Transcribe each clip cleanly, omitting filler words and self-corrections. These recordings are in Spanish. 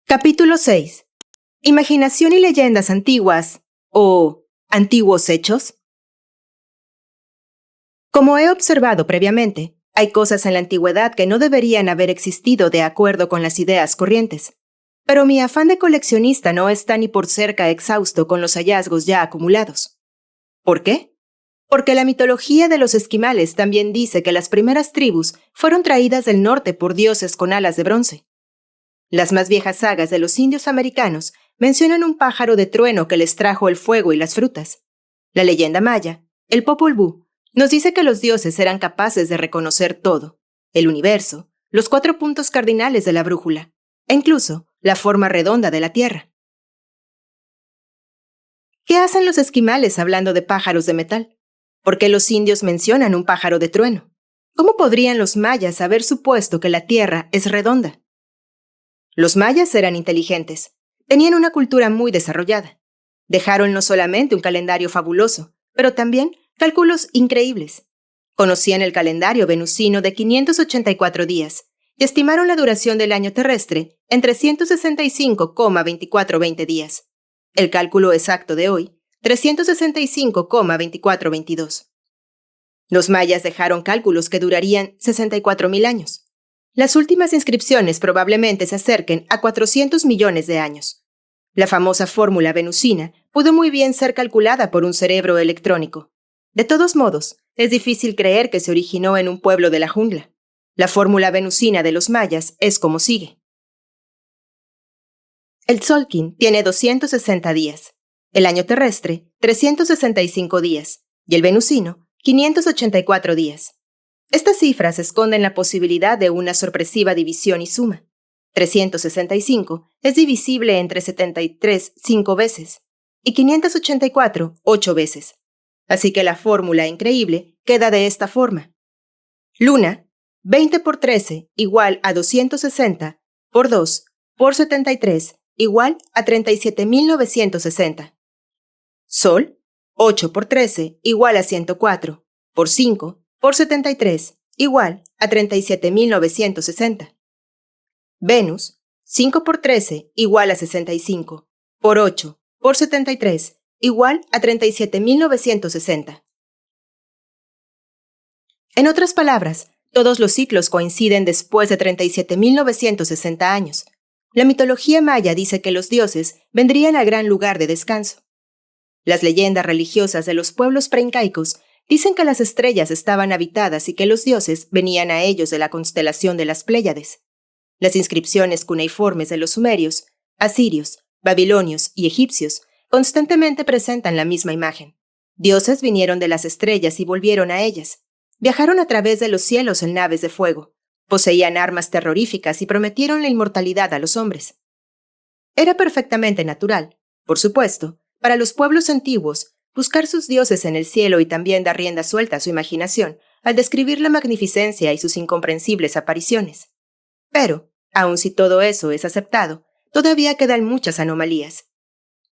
Capítulo 6. Imaginación y leyendas antiguas o antiguos hechos. Como he observado previamente, hay cosas en la antigüedad que no deberían haber existido de acuerdo con las ideas corrientes. Pero mi afán de coleccionista no está ni por cerca exhausto con los hallazgos ya acumulados. ¿Por qué? Porque la mitología de los esquimales también dice que las primeras tribus fueron traídas del norte por dioses con alas de bronce. Las más viejas sagas de los indios americanos mencionan un pájaro de trueno que les trajo el fuego y las frutas. La leyenda maya, el Popol Vuh, nos dice que los dioses eran capaces de reconocer todo: el universo, los 4 puntos cardinales de la brújula, e incluso la forma redonda de la Tierra. ¿Qué hacen los esquimales hablando de pájaros de metal? ¿Por qué los indios mencionan un pájaro de trueno? ¿Cómo podrían los mayas haber supuesto que la Tierra es redonda? Los mayas eran inteligentes, tenían una cultura muy desarrollada. Dejaron no solamente un calendario fabuloso, pero también cálculos increíbles. Conocían el calendario venusino de 584 días y estimaron la duración del año terrestre en 365,2420 días. El cálculo exacto de hoy, 365,2422. Los mayas dejaron cálculos que durarían 64.000 años. Las últimas inscripciones probablemente se acerquen a 400 millones de años. La famosa fórmula venusina pudo muy bien ser calculada por un cerebro electrónico. De todos modos, es difícil creer que se originó en un pueblo de la jungla. La fórmula venusina de los mayas es como sigue. El Tzolk'in tiene 260 días, el año terrestre 365 días y el venusino 584 días. Estas cifras esconden la posibilidad de una sorpresiva división y suma. 365 es divisible entre 73 5 veces y 584 8 veces. Así que la fórmula increíble queda de esta forma. Luna, 20 por 13 igual a 260 por 2 por 73 igual a 37.960. Sol, 8 por 13 igual a 104 por 5 por 73 igual a 37.960. Venus, 5 por 13 igual a 65 por 8 por 73 igual a 37.960. En otras palabras, todos los ciclos coinciden después de 37.960 años. La mitología maya dice que los dioses vendrían al gran lugar de descanso. Las leyendas religiosas de los pueblos preincaicos dicen que las estrellas estaban habitadas y que los dioses venían a ellos de la constelación de las Pléyades. Las inscripciones cuneiformes de los sumerios, asirios, babilonios y egipcios constantemente presentan la misma imagen. Dioses vinieron de las estrellas y volvieron a ellas. Viajaron a través de los cielos en naves de fuego. Poseían armas terroríficas y prometieron la inmortalidad a los hombres. Era perfectamente natural, por supuesto, para los pueblos antiguos buscar sus dioses en el cielo y también dar rienda suelta a su imaginación al describir la magnificencia y sus incomprensibles apariciones. Pero, aun si todo eso es aceptado, todavía quedan muchas anomalías.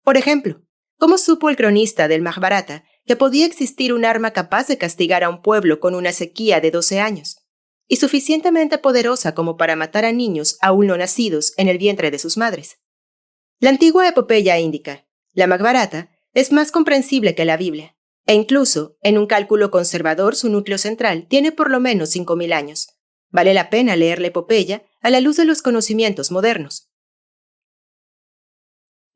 Por ejemplo, ¿cómo supo el cronista del Mahabharata que podía existir un arma capaz de castigar a un pueblo con una sequía de 12 años, y suficientemente poderosa como para matar a niños aún no nacidos en el vientre de sus madres? La antigua epopeya índica, la Mahabharata, es más comprensible que la Biblia, e incluso, en un cálculo conservador, su núcleo central tiene por lo menos 5.000 años. Vale la pena leer la epopeya a la luz de los conocimientos modernos.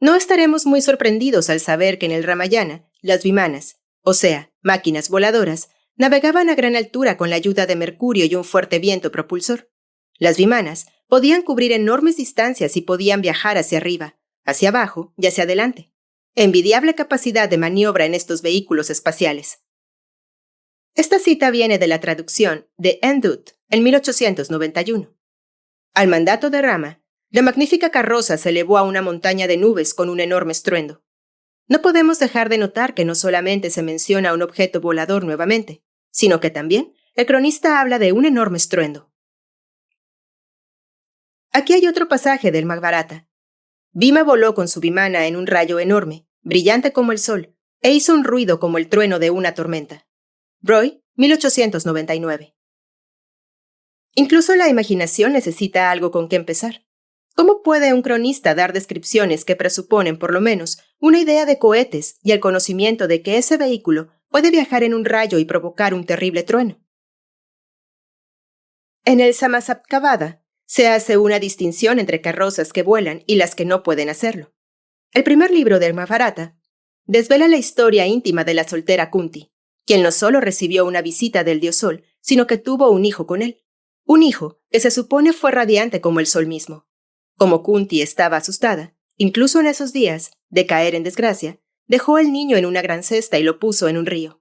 No estaremos muy sorprendidos al saber que en el Ramayana, las vimanas, o sea, máquinas voladoras, navegaban a gran altura con la ayuda de Mercurio y un fuerte viento propulsor. Las vimanas podían cubrir enormes distancias y podían viajar hacia arriba, hacia abajo y hacia adelante. Envidiable capacidad de maniobra en estos vehículos espaciales. Esta cita viene de la traducción de Endut en 1891. Al mandato de Rama, la magnífica carroza se elevó a una montaña de nubes con un enorme estruendo. No podemos dejar de notar que no solamente se menciona un objeto volador nuevamente, sino que también el cronista habla de un enorme estruendo. Aquí hay otro pasaje del Mahabharata. Bhima voló con su vimana en un rayo enorme, brillante como el sol, e hizo un ruido como el trueno de una tormenta. Roy, 1899. Incluso la imaginación necesita algo con qué empezar. ¿Cómo puede un cronista dar descripciones que presuponen por lo menos una idea de cohetes y el conocimiento de que ese vehículo puede viajar en un rayo y provocar un terrible trueno? En el Samazapkavada se hace una distinción entre carrozas que vuelan y las que no pueden hacerlo. El primer libro del Mahabharata desvela la historia íntima de la soltera Kunti, quien no solo recibió una visita del dios Sol, sino que tuvo un hijo con él. Un hijo que se supone fue radiante como el sol mismo. Como Kunti estaba asustada, incluso en esos días, de caer en desgracia, dejó el niño en una gran cesta y lo puso en un río.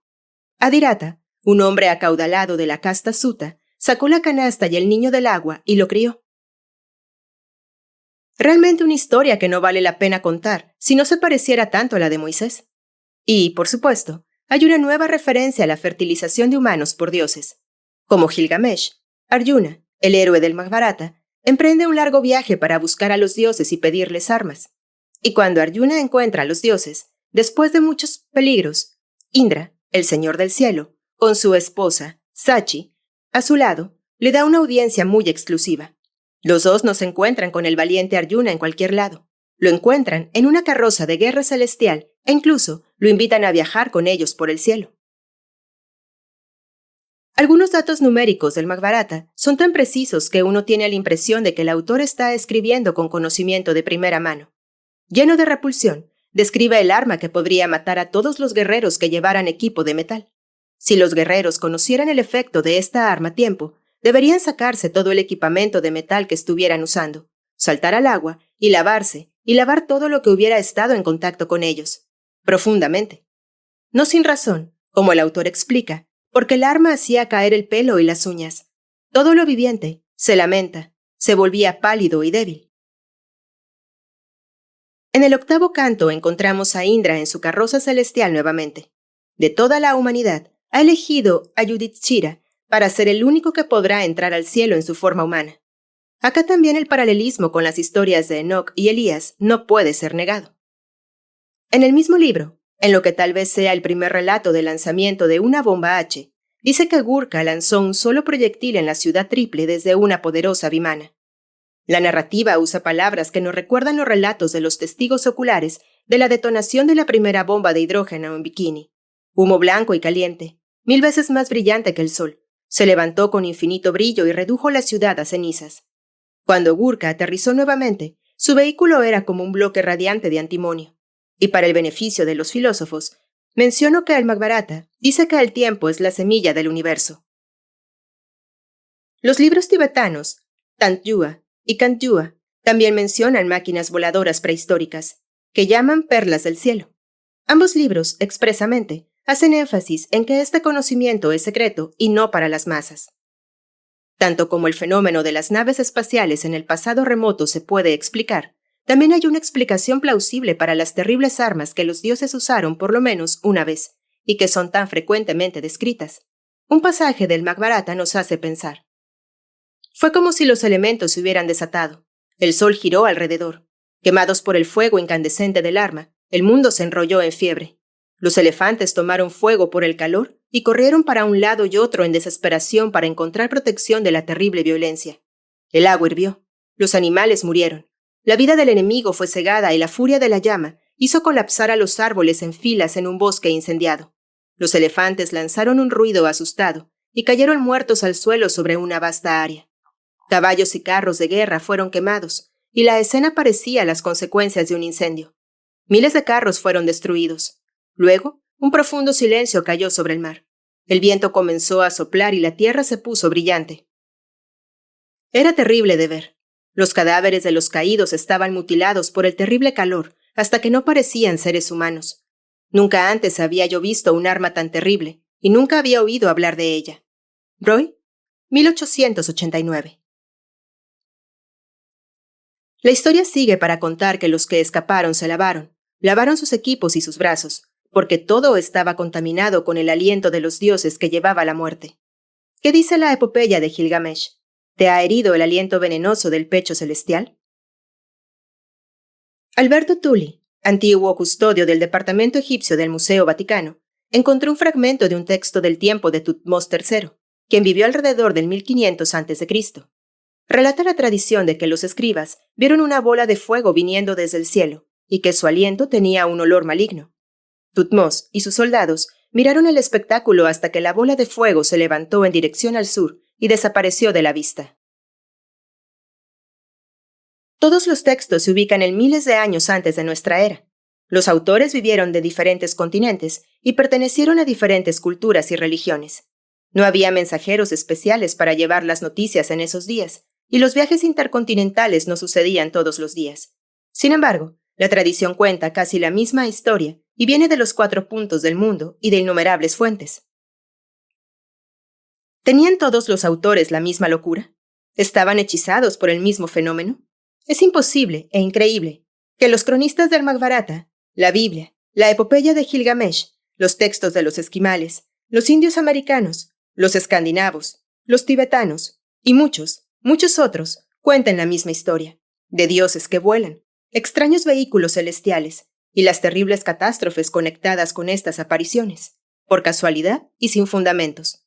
Adirata, un hombre acaudalado de la casta Sutta, sacó la canasta y el niño del agua y lo crió. Realmente una historia que no vale la pena contar si no se pareciera tanto a la de Moisés. Y, por supuesto, hay una nueva referencia a la fertilización de humanos por dioses. Como Gilgamesh, Arjuna, el héroe del Mahabharata, emprende un largo viaje para buscar a los dioses y pedirles armas. Y cuando Arjuna encuentra a los dioses, después de muchos peligros, Indra, el señor del cielo, con su esposa, Sachi, a su lado, le da una audiencia muy exclusiva. Los dos no se encuentran con el valiente Arjuna en cualquier lado. Lo encuentran en una carroza de guerra celestial e incluso lo invitan a viajar con ellos por el cielo. Algunos datos numéricos del Mahabharata son tan precisos que uno tiene la impresión de que el autor está escribiendo con conocimiento de primera mano. Lleno de repulsión, describe el arma que podría matar a todos los guerreros que llevaran equipo de metal. Si los guerreros conocieran el efecto de esta arma a tiempo, deberían sacarse todo el equipamiento de metal que estuvieran usando, saltar al agua y lavar todo lo que hubiera estado en contacto con ellos, profundamente. No sin razón, como el autor explica, porque el arma hacía caer el pelo y las uñas. Todo lo viviente se lamenta, se volvía pálido y débil. En el octavo canto encontramos a Indra en su carroza celestial nuevamente. De toda la humanidad, ha elegido a Yudhishthira para ser el único que podrá entrar al cielo en su forma humana. Acá también el paralelismo con las historias de Enoc y Elías no puede ser negado. En el mismo libro, en lo que tal vez sea el primer relato del lanzamiento de una bomba H, dice que Gurkha lanzó un solo proyectil en la ciudad triple desde una poderosa vimana. La narrativa usa palabras que nos recuerdan los relatos de los testigos oculares de la detonación de la primera bomba de hidrógeno en Bikini. Humo blanco y caliente, 1000 veces más brillante que el sol, se levantó con infinito brillo y redujo la ciudad a cenizas. Cuando Gurkha aterrizó nuevamente, su vehículo era como un bloque radiante de antimonio. Y para el beneficio de los filósofos, menciono que el Mahabharata dice que el tiempo es la semilla del universo. Los libros tibetanos, Tantyua y Kantyua, también mencionan máquinas voladoras prehistóricas, que llaman perlas del cielo. Ambos libros, expresamente, hacen énfasis en que este conocimiento es secreto y no para las masas. Tanto como el fenómeno de las naves espaciales en el pasado remoto se puede explicar, también hay una explicación plausible para las terribles armas que los dioses usaron por lo menos una vez, y que son tan frecuentemente descritas. Un pasaje del Mahabharata nos hace pensar. Fue como si los elementos se hubieran desatado. El sol giró alrededor. Quemados por el fuego incandescente del arma, el mundo se enrolló en fiebre. Los elefantes tomaron fuego por el calor y corrieron para un lado y otro en desesperación para encontrar protección de la terrible violencia. El agua hirvió. Los animales murieron. La vida del enemigo fue cegada y la furia de la llama hizo colapsar a los árboles en filas en un bosque incendiado. Los elefantes lanzaron un ruido asustado y cayeron muertos al suelo sobre una vasta área. Caballos y carros de guerra fueron quemados, y la escena parecía las consecuencias de un incendio. Miles de carros fueron destruidos. Luego, un profundo silencio cayó sobre el mar. El viento comenzó a soplar y la tierra se puso brillante. Era terrible de ver. Los cadáveres de los caídos estaban mutilados por el terrible calor, hasta que no parecían seres humanos. Nunca antes había yo visto un arma tan terrible, y nunca había oído hablar de ella. Roy, 1889. La historia sigue para contar que los que escaparon se lavaron sus equipos y sus brazos, porque todo estaba contaminado con el aliento de los dioses que llevaba la muerte. ¿Qué dice la epopeya de Gilgamesh? ¿Te ha herido el aliento venenoso del pecho celestial? Alberto Tully, antiguo custodio del Departamento Egipcio del Museo Vaticano, encontró un fragmento de un texto del tiempo de Tutmós III, quien vivió alrededor del 1500 a.C. Relata la tradición de que los escribas vieron una bola de fuego viniendo desde el cielo y que su aliento tenía un olor maligno. Thutmose y sus soldados miraron el espectáculo hasta que la bola de fuego se levantó en dirección al sur y desapareció de la vista. Todos los textos se ubican en miles de años antes de nuestra era. Los autores vivieron de diferentes continentes y pertenecieron a diferentes culturas y religiones. No había mensajeros especiales para llevar las noticias en esos días, y los viajes intercontinentales no sucedían todos los días. Sin embargo, la tradición cuenta casi la misma historia y viene de los 4 puntos del mundo y de innumerables fuentes. ¿Tenían todos los autores la misma locura? ¿Estaban hechizados por el mismo fenómeno? Es imposible e increíble que los cronistas del Mahabharata, la Biblia, la epopeya de Gilgamesh, los textos de los esquimales, los indios americanos, los escandinavos, los tibetanos y muchos otros cuenten la misma historia, de dioses que vuelan, extraños vehículos celestiales y las terribles catástrofes conectadas con estas apariciones, por casualidad y sin fundamentos.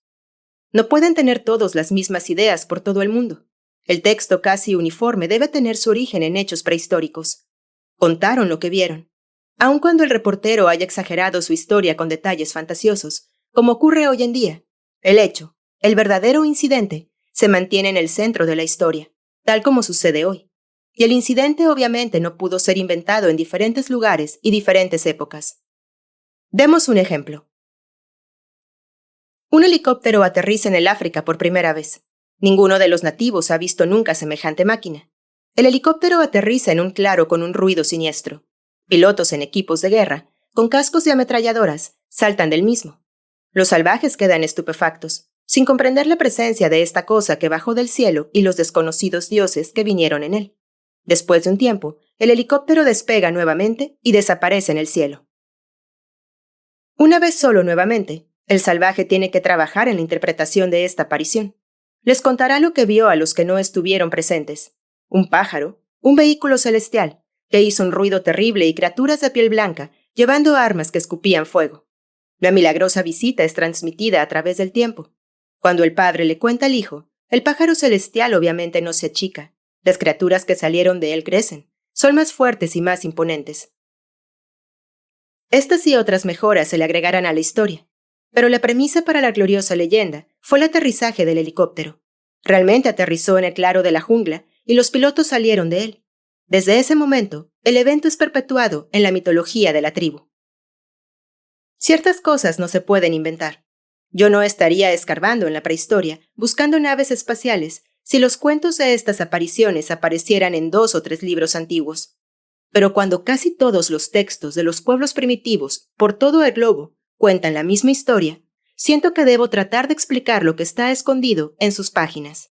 No pueden tener todos las mismas ideas por todo el mundo. El texto casi uniforme debe tener su origen en hechos prehistóricos. Contaron lo que vieron. Aun cuando el reportero haya exagerado su historia con detalles fantasiosos, como ocurre hoy en día, el hecho, el verdadero incidente, se mantiene en el centro de la historia, tal como sucede hoy. Y el incidente obviamente no pudo ser inventado en diferentes lugares y diferentes épocas. Demos un ejemplo. Un helicóptero aterriza en el África por primera vez. Ninguno de los nativos ha visto nunca semejante máquina. El helicóptero aterriza en un claro con un ruido siniestro. Pilotos en equipos de guerra, con cascos de ametralladoras, saltan del mismo. Los salvajes quedan estupefactos, sin comprender la presencia de esta cosa que bajó del cielo y los desconocidos dioses que vinieron en él. Después de un tiempo, el helicóptero despega nuevamente y desaparece en el cielo. Una vez solo nuevamente, el salvaje tiene que trabajar en la interpretación de esta aparición. Les contará lo que vio a los que no estuvieron presentes. Un pájaro, un vehículo celestial, que hizo un ruido terrible y criaturas de piel blanca, llevando armas que escupían fuego. La milagrosa visita es transmitida a través del tiempo. Cuando el padre le cuenta al hijo, el pájaro celestial obviamente no se achica. Las criaturas que salieron de él crecen, son más fuertes y más imponentes. Estas y otras mejoras se le agregarán a la historia, pero la premisa para la gloriosa leyenda fue el aterrizaje del helicóptero. Realmente aterrizó en el claro de la jungla y los pilotos salieron de él. Desde ese momento, el evento es perpetuado en la mitología de la tribu. Ciertas cosas no se pueden inventar. Yo no estaría escarbando en la prehistoria, buscando naves espaciales, si los cuentos de estas apariciones aparecieran en 2 o 3 libros antiguos. Pero cuando casi todos los textos de los pueblos primitivos por todo el globo cuentan la misma historia, siento que debo tratar de explicar lo que está escondido en sus páginas.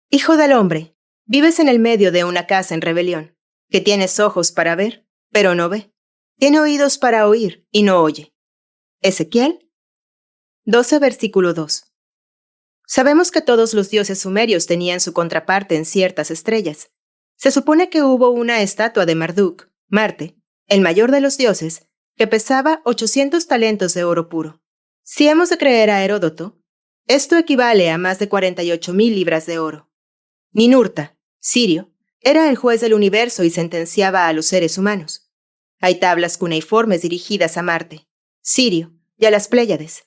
Hijo del hombre, vives en el medio de una casa en rebelión, que tienes ojos para ver, pero no ve. Tiene oídos para oír y no oye. Ezequiel 12, versículo 2. Sabemos que todos los dioses sumerios tenían su contraparte en ciertas estrellas. Se supone que hubo una estatua de Marduk, Marte, el mayor de los dioses, que pesaba 800 talentos de oro puro. Si hemos de creer a Heródoto, esto equivale a más de 48,000 libras de oro. Ninurta, sirio, era el juez del universo y sentenciaba a los seres humanos. Hay tablas cuneiformes dirigidas a Marte, Sirio y a las Pléyades.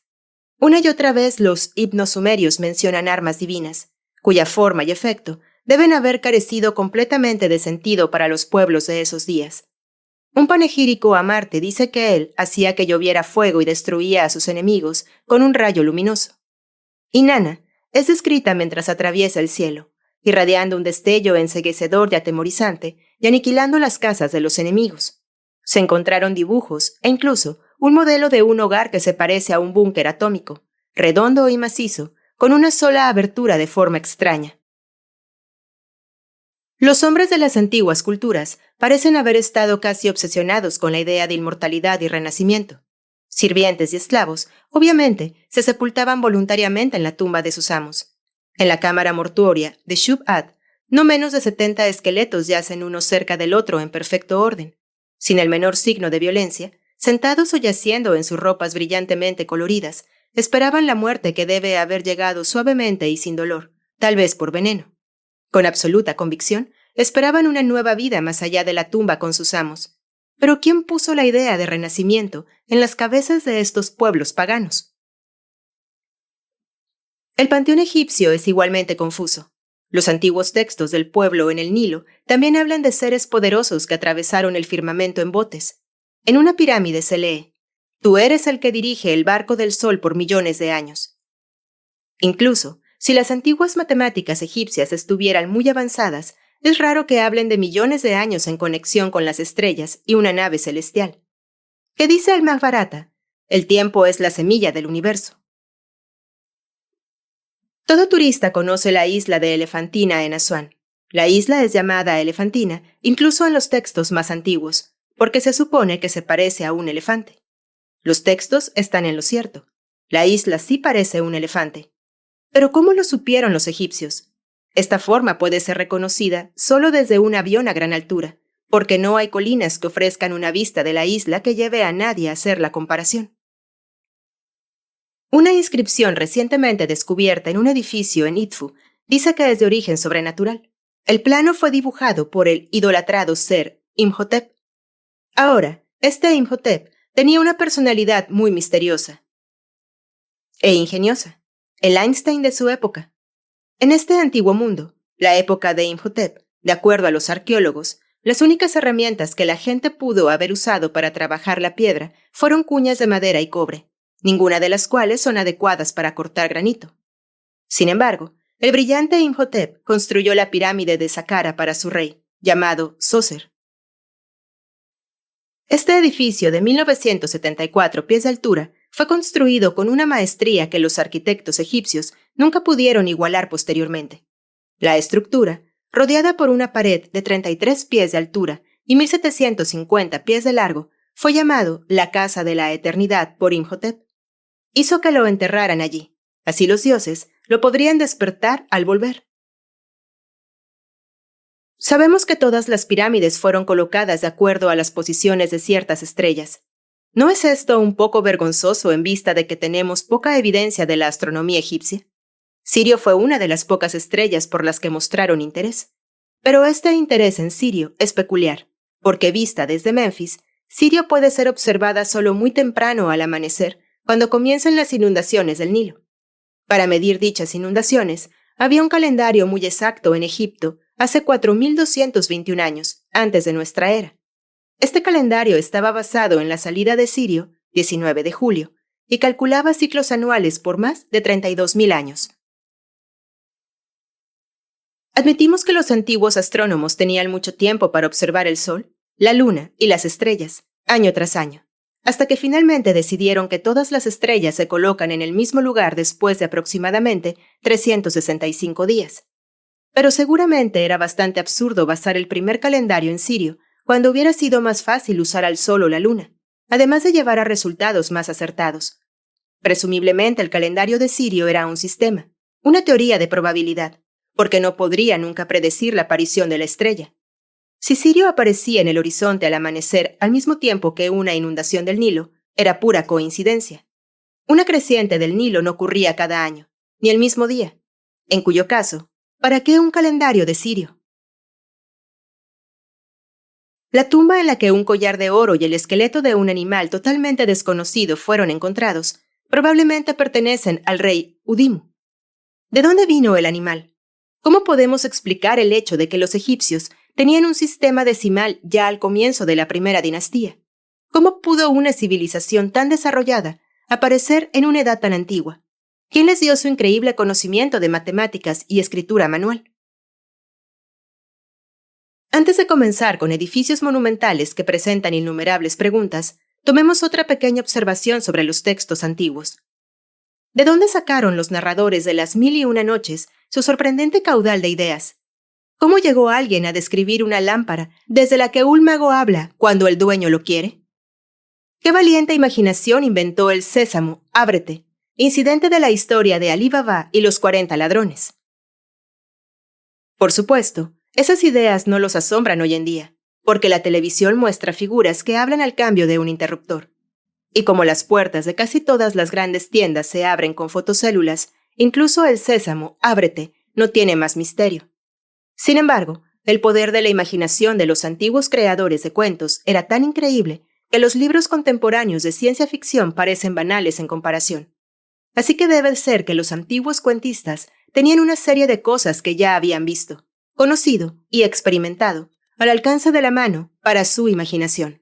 Una y otra vez los himnos sumerios mencionan armas divinas, cuya forma y efecto deben haber carecido completamente de sentido para los pueblos de esos días. Un panegírico a Marte dice que él hacía que lloviera fuego y destruía a sus enemigos con un rayo luminoso. Inanna es descrita mientras atraviesa el cielo, irradiando un destello enceguecedor y atemorizante y aniquilando las casas de los enemigos. Se encontraron dibujos e incluso un modelo de un hogar que se parece a un búnker atómico, redondo y macizo, con una sola abertura de forma extraña. Los hombres de las antiguas culturas parecen haber estado casi obsesionados con la idea de inmortalidad y renacimiento. Sirvientes y esclavos, obviamente, se sepultaban voluntariamente en la tumba de sus amos. En la cámara mortuoria de Shub-Ad, no menos de 70 esqueletos yacen uno cerca del otro en perfecto orden, sin el menor signo de violencia, sentados o yaciendo en sus ropas brillantemente coloridas, esperaban la muerte que debe haber llegado suavemente y sin dolor, tal vez por veneno. Con absoluta convicción, esperaban una nueva vida más allá de la tumba con sus amos. Pero ¿quién puso la idea de renacimiento en las cabezas de estos pueblos paganos? El panteón egipcio es igualmente confuso. Los antiguos textos del pueblo en el Nilo también hablan de seres poderosos que atravesaron el firmamento en botes. En una pirámide se lee: «Tú eres el que dirige el barco del sol por millones de años». Incluso, si las antiguas matemáticas egipcias estuvieran muy avanzadas, es raro que hablen de millones de años en conexión con las estrellas y una nave celestial. ¿Qué dice el Mahabharata? El tiempo es la semilla del universo. Todo turista conoce la isla de Elefantina en Asuán. La isla es llamada Elefantina incluso en los textos más antiguos, porque se supone que se parece a un elefante. Los textos están en lo cierto. La isla sí parece un elefante. Pero ¿cómo lo supieron los egipcios? Esta forma puede ser reconocida solo desde un avión a gran altura, porque no hay colinas que ofrezcan una vista de la isla que lleve a nadie a hacer la comparación. Una inscripción recientemente descubierta en un edificio en Idfu dice que es de origen sobrenatural. El plano fue dibujado por el idolatrado ser Imhotep. Ahora, este Imhotep tenía una personalidad muy misteriosa e ingeniosa, el Einstein de su época. En este antiguo mundo, la época de Imhotep, de acuerdo a los arqueólogos, las únicas herramientas que la gente pudo haber usado para trabajar la piedra fueron cuñas de madera y cobre, ninguna de las cuales son adecuadas para cortar granito. Sin embargo, el brillante Imhotep construyó la pirámide de Saqqara para su rey, llamado Zoser. Este edificio de 1974 pies de altura fue construido con una maestría que los arquitectos egipcios nunca pudieron igualar posteriormente. La estructura, rodeada por una pared de 33 pies de altura y 1750 pies de largo, fue llamado la Casa de la Eternidad por Imhotep. Hizo que lo enterraran allí. Así los dioses lo podrían despertar al volver. Sabemos que todas las pirámides fueron colocadas de acuerdo a las posiciones de ciertas estrellas. ¿No es esto un poco vergonzoso en vista de que tenemos poca evidencia de la astronomía egipcia? Sirio fue una de las pocas estrellas por las que mostraron interés. Pero este interés en Sirio es peculiar, porque vista desde Memphis, Sirio puede ser observada solo muy temprano al amanecer, cuando comienzan las inundaciones del Nilo. Para medir dichas inundaciones, había un calendario muy exacto en Egipto hace 4.221 años, antes de nuestra era. Este calendario estaba basado en la salida de Sirio, 19 de julio, y calculaba ciclos anuales por más de 32.000 años. Admitimos que los antiguos astrónomos tenían mucho tiempo para observar el Sol, la Luna y las estrellas, año tras año, hasta que finalmente decidieron que todas las estrellas se colocan en el mismo lugar después de aproximadamente 365 días. Pero seguramente era bastante absurdo basar el primer calendario en Sirio, cuando hubiera sido más fácil usar al Sol o la Luna, además de llevar a resultados más acertados. Presumiblemente el calendario de Sirio era un sistema, una teoría de probabilidad, porque no podría nunca predecir la aparición de la estrella. Si Sirio aparecía en el horizonte al amanecer al mismo tiempo que una inundación del Nilo, era pura coincidencia. Una creciente del Nilo no ocurría cada año, ni el mismo día, en cuyo caso, ¿para qué un calendario de Sirio? La tumba en la que un collar de oro y el esqueleto de un animal totalmente desconocido fueron encontrados probablemente pertenecen al rey Udimu. ¿De dónde vino el animal? ¿Cómo podemos explicar el hecho de que los egipcios tenían un sistema decimal ya al comienzo de la primera dinastía? ¿Cómo pudo una civilización tan desarrollada aparecer en una edad tan antigua? ¿Quién les dio su increíble conocimiento de matemáticas y escritura manual? Antes de comenzar con edificios monumentales que presentan innumerables preguntas, tomemos otra pequeña observación sobre los textos antiguos. ¿De dónde sacaron los narradores de las 1001 noches su sorprendente caudal de ideas? ¿Cómo llegó alguien a describir una lámpara desde la que un mago habla cuando el dueño lo quiere? ¿Qué valiente imaginación inventó el Sésamo, ábrete, incidente de la historia de Alí Baba y los 40 ladrones? Por supuesto, esas ideas no los asombran hoy en día, porque la televisión muestra figuras que hablan al cambio de un interruptor. Y como las puertas de casi todas las grandes tiendas se abren con fotocélulas, incluso el Sésamo, ábrete, no tiene más misterio. Sin embargo, el poder de la imaginación de los antiguos creadores de cuentos era tan increíble que los libros contemporáneos de ciencia ficción parecen banales en comparación. Así que debe ser que los antiguos cuentistas tenían una serie de cosas que ya habían visto, conocido y experimentado, al alcance de la mano para su imaginación.